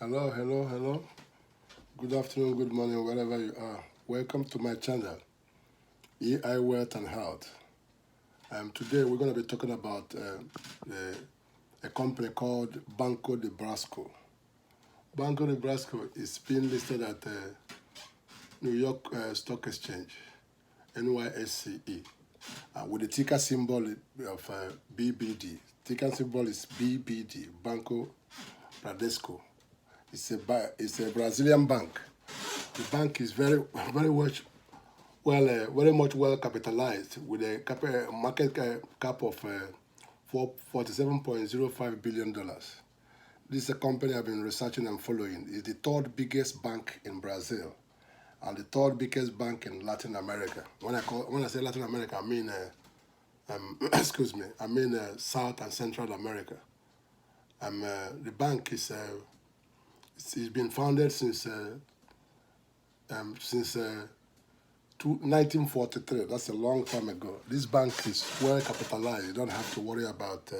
Hello, hello, hello. Good afternoon, good morning, wherever you are. Welcome to my channel, EI Wealth and Health. Today we're going to be talking about a company called Banco de Brasco. Banco de Brasco is being listed at New York Stock Exchange, NYSE, with the ticker symbol of BBD. Ticker symbol is BBD, Banco Bradesco. It's a Brazilian bank. The bank is very much well capitalized with a market cap of $47.05 billion. This is a company I've been researching and following. It's the third biggest bank in Brazil and the third biggest bank in Latin America. When I say Latin America, I mean excuse me, I mean South and Central America. The bank it's been founded since 1943. That's a long time ago. This bank is well capitalized. You don't have to worry about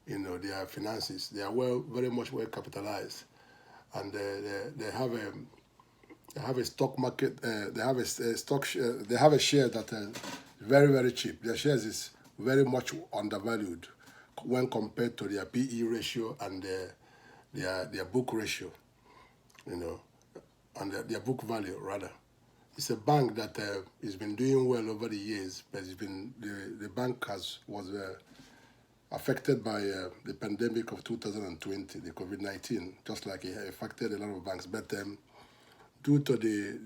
their finances. They are very much well capitalized, and they have a stock market. They have a stock share. They have a share that is very cheap. Their shares is very much undervalued when compared to their PE ratio and their book ratio. You know, and their book value rather. It's a bank that has been doing well over the years, but the bank was affected by the pandemic of 2020, the COVID-19, just like it affected a lot of banks. But due to the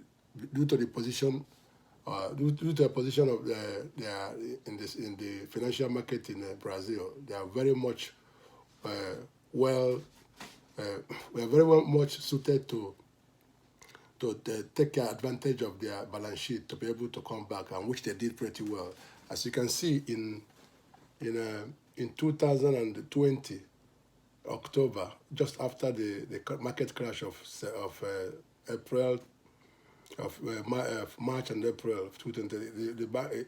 position, due to the position of they are in the financial market in Brazil, they are very much uh, well. We are very much suited to take advantage of their balance sheet to be able to come back, and which they did pretty well. As you can see in 2020 October, just after the market crash of April of March and April of 2020,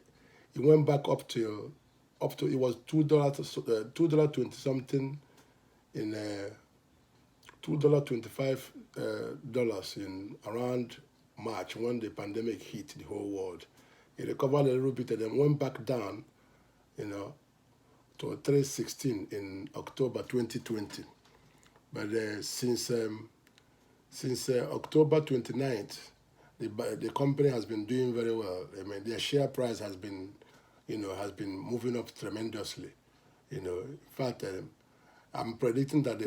it went back up to it was $2.20 something in $2.25 in around March when the pandemic hit the whole world. It recovered a little bit and then went back down, to 316 in October 2020. But since October 29th, the company has been doing very well. I mean, their share price has been moving up tremendously. In fact, I'm predicting that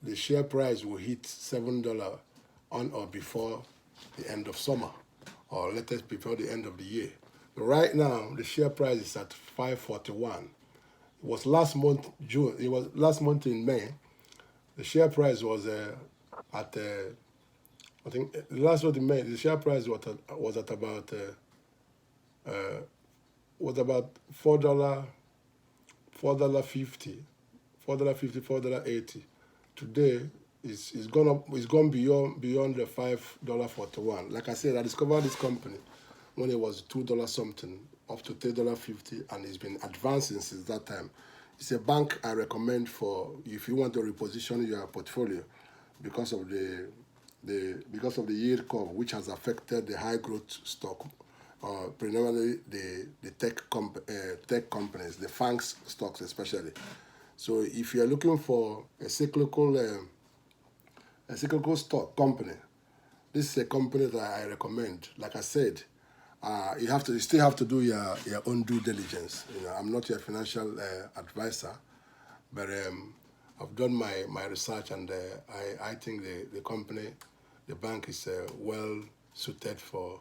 the share price will hit $7 on or before the end of summer, or latest before the end of the year. But right now, the share price is at 541. It was last month June. It was last month in May. The share price was at I think last month in May. The share price was at about $4.50, $4.80. Today it's gone up. It's gone beyond the $5.41. Like I said, I discovered this company when it was $2 something, up to $3.50, and it's been advancing since that time. It's a bank I recommend for if you want to reposition your portfolio because of the yield curve, which has affected the high growth stock, primarily the tech companies, the FANGs stocks especially. So if you're looking for a cyclical stock company, this is a company that I recommend. Like I said, you still have to do your own due diligence. I'm not your financial advisor, but I've done my research, and I think the bank is well suited for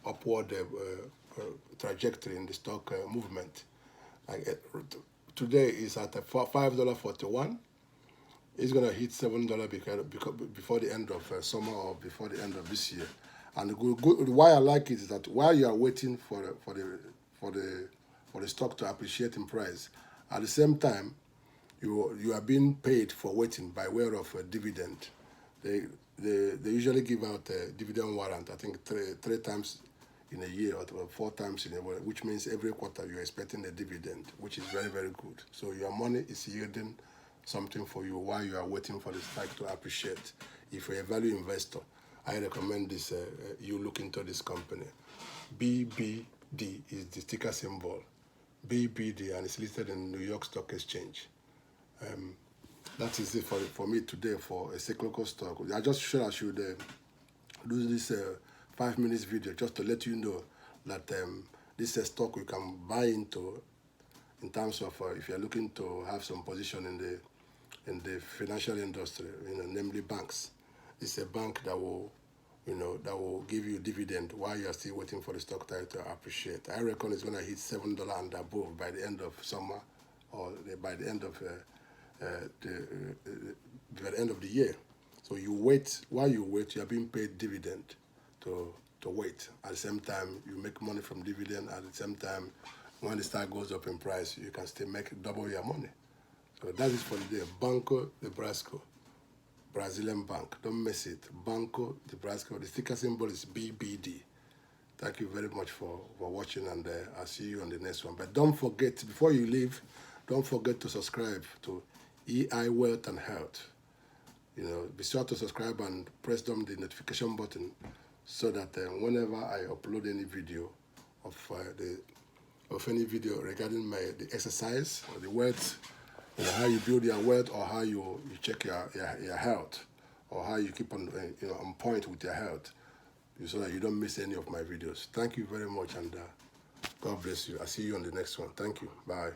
upward trajectory in the stock movement. Like, today is at $5.41. It's gonna hit $7 before the end of summer or before the end of this year. And why I like it is that while you are waiting for the stock to appreciate in price, at the same time you are being paid for waiting by way of a dividend. They usually give out a dividend warrant. I think three times in a year or 4 times in a year, which means every quarter you're expecting a dividend, which is very good. So your money is yielding something for you while you are waiting for the stock to appreciate. If you're a value investor, I recommend this. You look into this company. BBD is the ticker symbol. BBD, and it's listed in New York Stock Exchange. That is it for me today for a cyclical stock. I just sure I should do this 5 minutes video just to let you know that this is a stock you can buy into in terms of if you're looking to have some position in the financial industry, namely banks. It's a bank that will that will give you dividend while you're still waiting for the stock to appreciate. I reckon it's going to hit $7 and above by the end of summer, or by the end of by the end of the year. So you wait. While you wait, you are being paid dividend to wait. At the same time, you make money from dividend. At the same time, when the stock goes up in price, you can still make double your money. So that is for the day. Banco do Brasil, Brazilian bank. Don't miss it. Banco do Brasil. The ticker symbol is BBD. Thank you very much for watching, and I'll see you on the next one. But don't forget, before you leave, don't forget to subscribe to EI Wealth and Health. Be sure to subscribe and press down the notification button so that whenever I upload any video of any video regarding the exercise or the wealth, how you build your wealth, or how you check your health, or how you keep on on point with your health, so that you don't miss any of my videos. Thank you very much, and God bless you. I'll see you on the next one. Thank you. Bye.